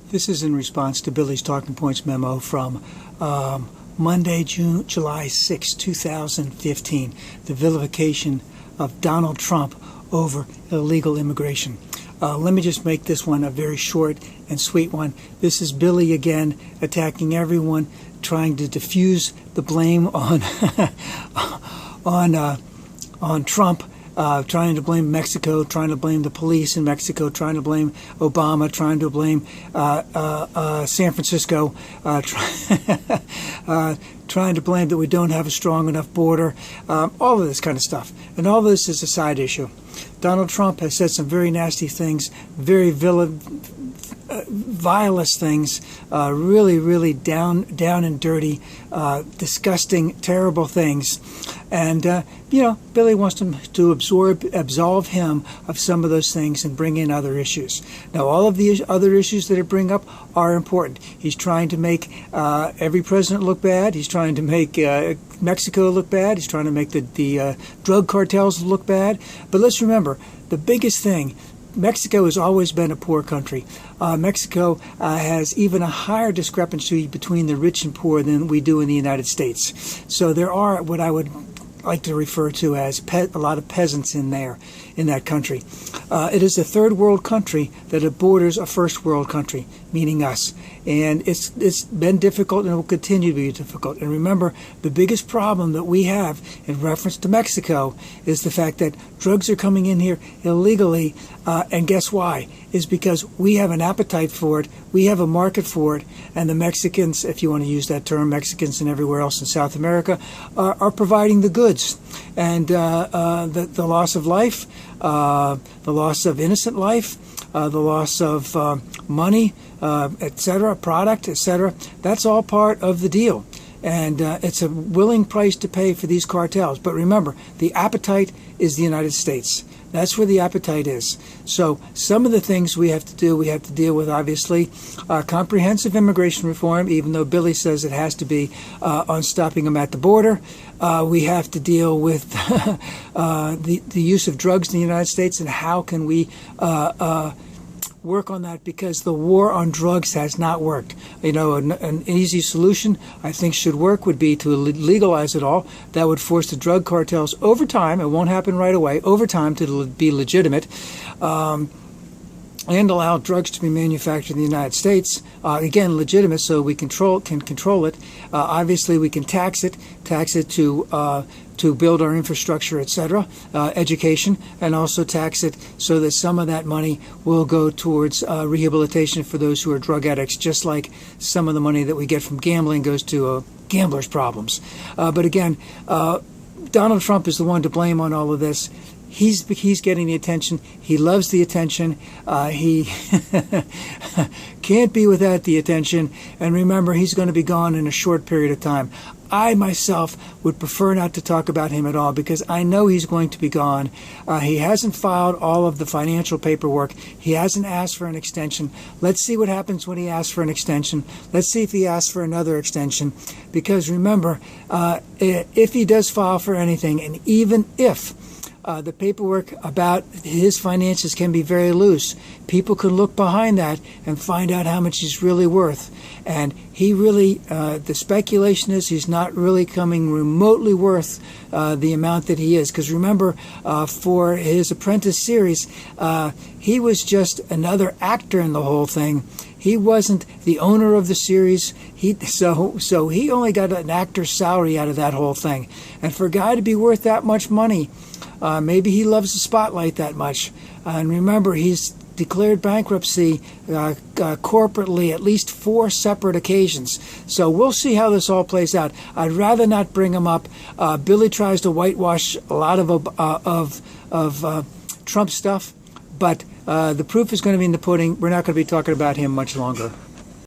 This is in response to Billy's Talking Points memo from Monday, July 6, 2015, the vilification of Donald Trump over illegal immigration. Let me just make this one a very short and sweet one. This is Billy again attacking everyone, trying to diffuse the blame on on Trump. Trying to blame Mexico, trying to blame the police in Mexico, trying to blame Obama, trying to blame San Francisco, trying to blame that we don't have a strong enough border, all of this kind of stuff. And all this is a side issue. Donald Trump has said some very nasty things, very vilest things, really down and dirty, disgusting, terrible things. And Billy wants to absolve him of some of those things and bring in other issues. Now, all of the other issues that it bring up are important. He's trying to make every president look bad. He's trying to make Mexico look bad. He's trying to make the drug cartels look bad. But let's remember, the biggest thing, Mexico has always been a poor country. Mexico has even a higher discrepancy between the rich and poor than we do in the United States. So there are what I would like to refer to as a lot of peasants in that country. It is a third world country that it borders a first world country, meaning us. And it's been difficult and it will continue to be difficult. And remember, the biggest problem that we have in reference to Mexico is the fact that drugs are coming in here illegally. And guess why? Is because we have an appetite for it, we have a market for it, and the Mexicans, if you want to use that term, Mexicans and everywhere else in South America, are providing the goods. And the loss of life, the loss of innocent life, the loss of money, etc., product, etc., that's all part of the deal. And it's a willing price to pay for these cartels. But remember, the appetite is the United States. That's where the appetite is. So some of the things we have to deal with, obviously, comprehensive immigration reform, even though Billy says it has to be on stopping them at the border. We have to deal with the use of drugs in the United States, and how can we work on that, because the war on drugs has not worked. An easy solution I think should work would be to legalize it all. That would force the drug cartels over time, it won't happen right away, over time to be legitimate, and allow drugs to be manufactured in the United States. Again, legitimate, so we can control it. Obviously, we can tax it to build our infrastructure, etc., education, and also tax it so that some of that money will go towards rehabilitation for those who are drug addicts, just like some of the money that we get from gambling goes to gamblers' problems. But again, Donald Trump is the one to blame on all of this. He's getting the attention. He loves the attention. He can't be without the attention. And remember, he's going to be gone in a short period of time. I myself would prefer not to talk about him at all, because I know he's going to be gone. He hasn't filed all of the financial paperwork. He hasn't asked for an extension. Let's see what happens when he asks for an extension. Let's see if he asks for another extension. Because remember, if he does file for anything, and even if the paperwork about his finances can be very loose, people can look behind that and find out how much he's really worth. And he really, the speculation is he's not really coming remotely worth the amount that he is. Because remember, for his Apprentice series, he was just another actor in the whole thing. He wasn't the owner of the series. So he only got an actor's salary out of that whole thing. And for a guy to be worth that much money, maybe he loves the spotlight that much. And remember, he's declared bankruptcy corporately at least 4 separate occasions. So we'll see how this all plays out. I'd rather not bring him up. Billy tries to whitewash a lot of Trump stuff, but the proof is going to be in the pudding. We're not going to be talking about him much longer.